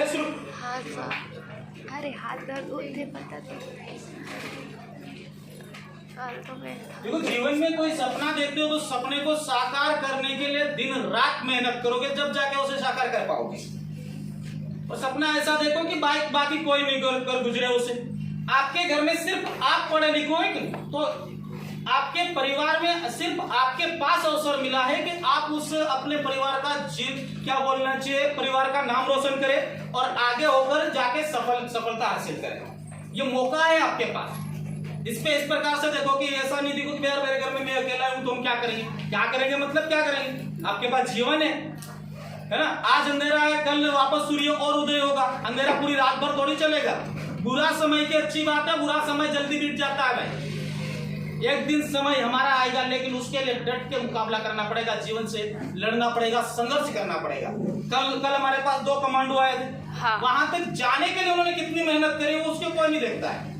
शुरू। हाँ सर, अरे हाथ दर्द होते पता तो देखो, जीवन में कोई सपना देखते हो तो सपने को साकार करने के लिए दिन रात मेहनत करोगे, जब जाके उसे साकार कर पाओगे। और सपना ऐसा देखो कि बाकी कोई नहीं कर गुजरे उसे। आपके घर में सिर्फ आप पढ़े लिखे हो तो आपके परिवार में सिर्फ आपके पास अवसर मिला है कि आप उस अपने परिवार का क्या बोलना चाहिए, परिवार का नाम रोशन करें और आगे होकर जाके सफलता हासिल करें। ये मौका है आपके पास। इस प्रकार से देखो कि ऐसा नहीं देखो कि यार मेरे घर में मैं अकेला हूं तो हम क्या करेंगे मतलब क्या करेंगे। आपके पास जीवन है ना। आज अंधेरा है, कल वापस सूर्य और उदय होगा। अंधेरा पूरी रात भर थोड़ी चलेगा। बुरा समय की अच्छी बात है, बुरा समय जल्दी बीत जाता है भाई। एक दिन समय हमारा आएगा, लेकिन उसके लिए डट के मुकाबला करना पड़ेगा, जीवन से लड़ना पड़ेगा, संघर्ष करना पड़ेगा। कल हमारे पास 2 कमांडो आए थे। हाँ। वहां तक जाने के लिए उन्होंने कितनी मेहनत करी वो उसके कोई नहीं देखता है।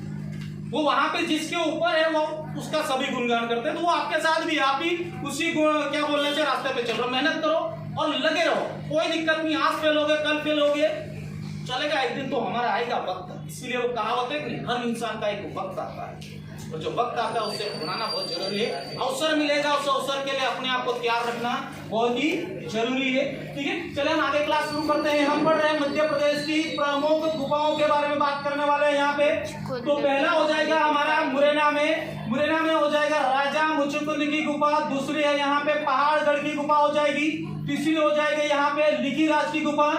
वो वहां पे जिसके ऊपर है वो उसका सभी गुणगान करते हैं। तो वो आपके साथ भी, आप भी उसी क्या बोलना चाहिए रास्ते पे चल रहे। मेहनत करो और लगे रहो, कोई दिक्कत नहीं। आज फेल होगे, कल फेल होगे, चलेगा। एक दिन तो हमारा आएगा वक्त। इसीलिए वो कहावत है कि हर इंसान का एक वक्त आता है और जो वक्त आता है उससे बनाना बहुत जरूरी है। अवसर मिलेगा, उस अवसर के लिए अपने आप को तैयार रखना बहुत ही जरूरी है। ठीक है, चले हम आगे क्लास शुरू करते हैं। हम पढ़ रहे हैं मध्य प्रदेश की प्रमुख गुफाओं के बारे में बात करने वाले हैं यहाँ पे। तो पहला हो जाएगा हमारा मुरैना में हो जाएगा राजा मुचुकुंद की गुफा। दूसरी है यहाँ पे पहाड़गढ़ की गुफा हो जाएगी। तीसरी हो जाएगी यहाँ पे लिखीराज की गुफा।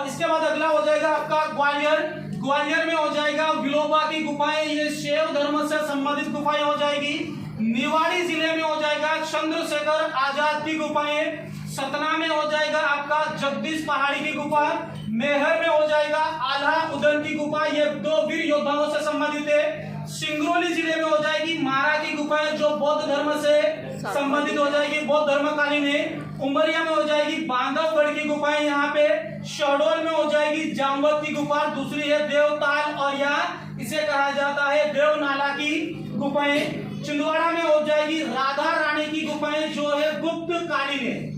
इसके बाद अगला हो जाएगा आपका ग्वालियर में हो जाएगा विलोबा की गुफाएं। ये शैव धर्म से संबंधित गुफाएं हो जाएगी। निवाड़ी जिले में हो जाएगा चंद्रशेखर आजाद की गुफाएं। सतना में हो जाएगा आपका जगदीश पहाड़ी की गुफा। मेहर में हो जाएगा आल्हा उदन की गुफा, ये 2 वीर योद्धाओं से संबंधित है। सिंगरौली जिले में हो जाएगी मारा की गुफाएं, जो बौद्ध धर्म से संबंधित हो जाएगी, बौद्ध धर्मकालीन है। उमरिया में हो जाएगी बांधवगढ़ की गुफाएं यहाँ पे। शहडोल में हो जाएगी जामवत की गुफा। दूसरी है देवताल और यहाँ इसे कहा जाता है देवनाला की गुफाएं। छिंदवाड़ा में हो जाएगी राधा रानी की गुफाएं, जो है गुप्त कालीन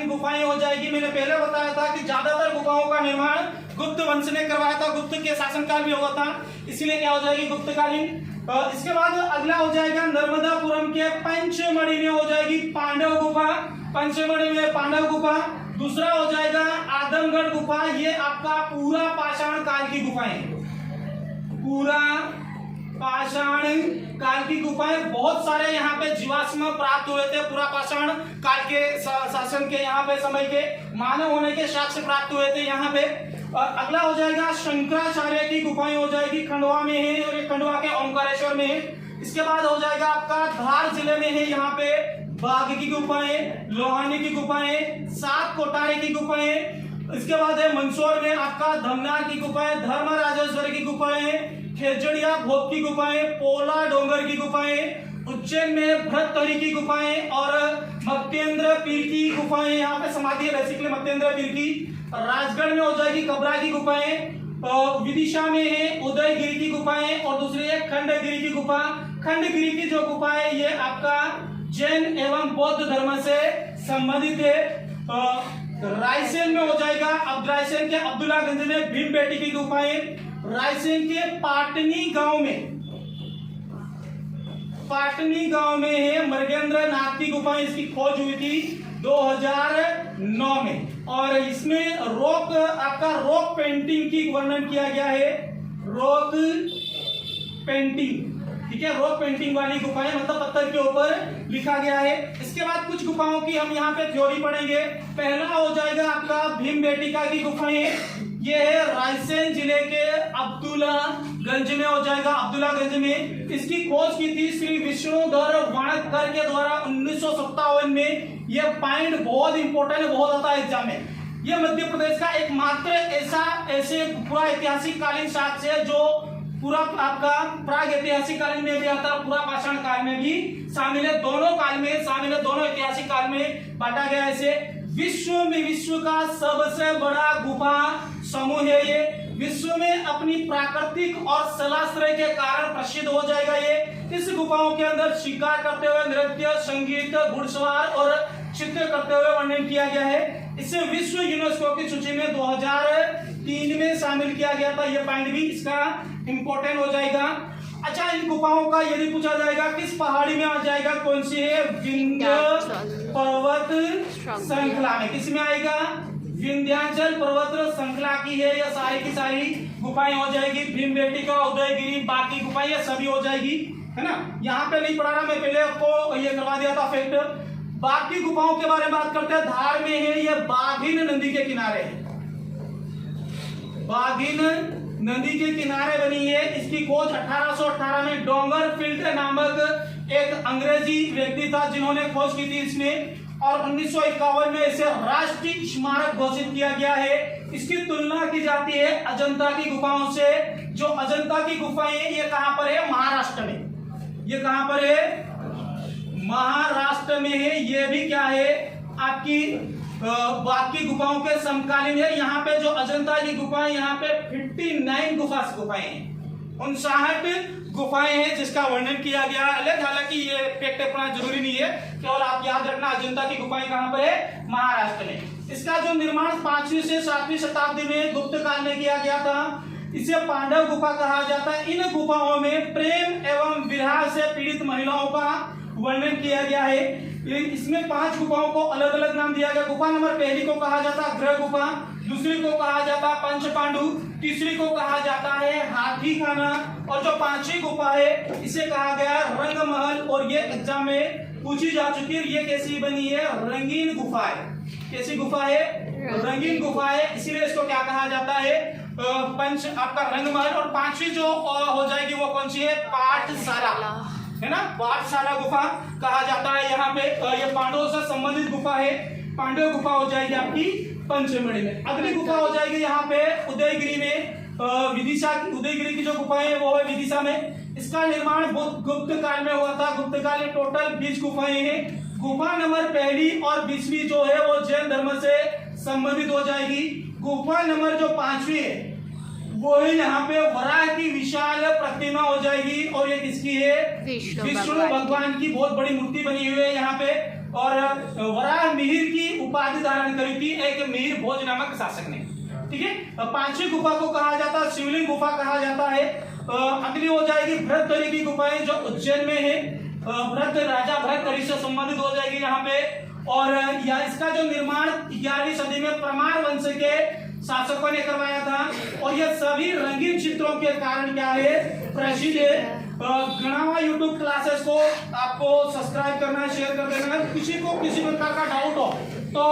गुफाएं हो जाएगी। मैंने पहले बताया था कि ज्यादातर गुफाओं का निर्माण गुप्त वंश ने करवाया था, गुप्त के शासनकाल में हुआ था, इसीलिए क्या हो जाएगी गुप्तकालीन। इसके बाद अगला हो जाएगा नर्मदापुरम के पंचमढ़ी में हो जाएगी पांडव गुफा। पंचमढ़ी में पांडव गुफा। दूसरा हो जाएगा आदमगढ़ गुफा। ये आपका पूरा पाषाण काल की गुफाएं, पूरा पाषाण काल की गुफाएं। बहुत सारे यहाँ पे जीवाश्म प्राप्त हुए थे पूरा पाषाण काल के शासन के, यहाँ पे समय के मानव होने के साक्ष्य प्राप्त हुए थे यहाँ पे। अगला हो जाएगा शंकराचार्य की गुफाएं हो जाएगी, खंडवा में है और खंडवा के ओमकारेश्वर में है। इसके बाद हो जाएगा आपका धार जिले में है यहाँ पे बाघ की गुफाएं, लोहानी की गुफाएं, 7 कोठारी की गुफाएं। इसके बाद है मंदसौर में आपका धमनार की गुफाएं, धर्मराजेश्वरी की गुफाएं, खेजड़िया भोग की गुफाएं, पोला डोंगर की गुफाएं, उज्जैन में भरतहरी की गुफाएं और मत्तेंद्र पीर की गुफाएं। यहाँ पे समाधि है बेसिकली मत्तेंद्र पीर की। राजगढ़ में हो जाएगी कबरा की गुफाएं। विदिशा में है उदयगिरी की गुफाएं और दूसरी है खंडगिरी की गुफा। खंडगिरी की जो गुफा है ये आपका जैन एवं बौद्ध धर्म से संबंधित है। रायसेन में हो जाएगा, अब रायसेन के अब्दुल्लागंज में भीम बेटी की गुफाएं। रायसेन के पाटनी गांव में है मृगेंद्र नाथ की गुफाएं। इसकी खोज हुई थी 2009 में और इसमें रॉक पेंटिंग की वर्णन किया गया है। रॉक पेंटिंग, ठीक है, रॉक पेंटिंग वाली गुफाएं, मतलब पत्थर के ऊपर लिखा गया है। इसके बाद कुछ गुफाओं की हम यहाँ पे थ्योरी पढ़ेंगे। पहला हो जाएगा आपका भीम बेटिका की गुफाएं। ये है रायसेन जिले के अब्दुल्लागंज में हो जाएगा, अब्दुल्लागंज में। इसकी खोज की थी श्री विष्णुधर वाणकर के द्वारा 1957 में। ये पॉइंट बहुत इंपॉर्टेंट है, बहुत आता है एग्जाम में। ये मध्य प्रदेश का एकमात्र ऐसे पूरा ऐतिहासिक कालीन साक्ष्य है जो पूरा आपका प्राग ऐतिहासिक काल में भी आता है, पूरा पाषाण काल में भी शामिल है। दोनों काल में शामिल है, दोनों ऐतिहासिक काल में बांटा गया है इसे। विश्व का सबसे बड़ा गुफा समूह है ये। विश्व में अपनी प्राकृतिक और शैलाश्रय के कारण प्रसिद्ध हो जाएगा ये। इस गुफाओं के अंदर शिकार करते हुए नृत्य, संगीत, घुड़सवार और औचित्य करते हुए वर्णन किया गया है। इसे विश्व यूनेस्को की सूची में 2003 में शामिल किया गया था। ये पॉइंट भी इसका इंपॉर्टेंट हो जाएगा। अच्छा, इन गुफाओं का यदि पूछा जाएगा किस पहाड़ी में आ जाएगा, कौन सी है, विंध्य पर्वत श्रृंखला में। किस में आएगा, विंध्याचल पर्वत श्रृंखला की है। ये सारी की सारी गुफाएं हो जाएगी। भीमबेटका, उदयगिरी, बाकी गुफाएं ये सभी हो जाएगी, है ना। यहाँ पे नहीं पढ़ा रहा मैं, पहले आपको ये करवा दिया था फैक्ट। बाकी गुफाओं के बारे में बात करते हैं। धार में है, ये बाघिन नदी के किनारे है। बाघिन नदी के किनारे बनी है। इसकी खोज 1818 में डोंगर फील्ड नामक एक अंग्रेजी व्यक्ति था जिन्होंने खोज की थी इसमें, और 1951 में इसे राष्ट्रीय स्मारक घोषित किया गया है। इसकी तुलना की जाती है अजंता की गुफाओं से। जो अजंता की गुफाएं ये कहां पर है, महाराष्ट्र में। ये कहां पर है, महाराष्ट्र में है। ये भी क्या है, आपकी बाकी गुफाओं के समकालीन है। यहाँ पे जो अजंता की गुफाएं, यहाँ पे 59 गुफाएं हैं, 59 गुफाएं हैं जिसका वर्णन किया गया है। हालांकि ये फैक्ट अपना जरूरी नहीं है, केवल आप याद रखना अजंता की गुफाएं कहां पर है, महाराष्ट्र में। इसका जो निर्माण 5वीं से 7वीं शताब्दी में गुप्त काल में किया गया था। इसे पांडव गुफा कहा जाता है। इन गुफाओं में प्रेम एवं विरह से पीड़ित महिलाओं का वर्णन किया गया है। इसमें 5 गुफाओं को अलग अलग नाम दिया गया। गुफा नंबर पहली को कहा जाता है ग्रह गुफा, दूसरी को कहा जाता है पंच पांडु, तीसरी को कहा जाता है हाथी खाना, और जो 5वीं गुफा है इसे कहा गया रंग महल। और ये एग्जाम में पूछी जा चुकी है। ये कैसी बनी है, रंगीन गुफा है। कैसी गुफा है, रंगीन गुफा है, इसीलिए इसको क्या कहा जाता है, पंच आपका रंग महल। और 5वीं जो हो जाएगी वो कौन सी है, पाठशाला, है ना, पाठशाला गुफा कहा जाता है। यहाँ पे ये पांडवों से संबंधित गुफा है। पांडव गुफा हो जाएगी आपकी पंचमढ़ी में। अगली गुफा हो जाएगी यहाँ पे उदयगिरी में, विदिशा। उदयगिरी की जो गुफा है वो है विदिशा में। इसका निर्माण गुप्त काल में हुआ था। गुप्त काल में टोटल 20 गुफाएं हैं। गुफा नंबर पहली और 20वीं जो है वो जैन धर्म से संबंधित हो जाएगी। गुफा नंबर जो 5वीं है वो है यहाँ पे वराह की विशाल प्रतिमा हो जाएगी। और ये किसकी है, विष्णु भगवान की बहुत बड़ी मूर्ति बनी हुई है यहाँ पे। और वराह मिहिर की उपाधि धारण करी थी एक मिहिर भोज नामक शासक ने, ठीक है। 5वीं गुफा को कहा जाता है शिवलिंग गुफा कहा जाता है। अगली हो जाएगी भरतहरि की गुफाएं जो उज्जैन में है। भरत राजा भरतहरि से संबंधित हो जाएगी यहाँ पे। और इसका जो निर्माण 11वीं सदी में परमार वंश के शासकों ने करवाया था। और ये सभी रंगीन चित्रों के कारण क्या है, प्रसिद्ध है। गणावा यूट्यूब क्लासेस को आपको सब्सक्राइब करना है, शेयर कर देना है। किसी को किसी प्रकार का डाउट हो तो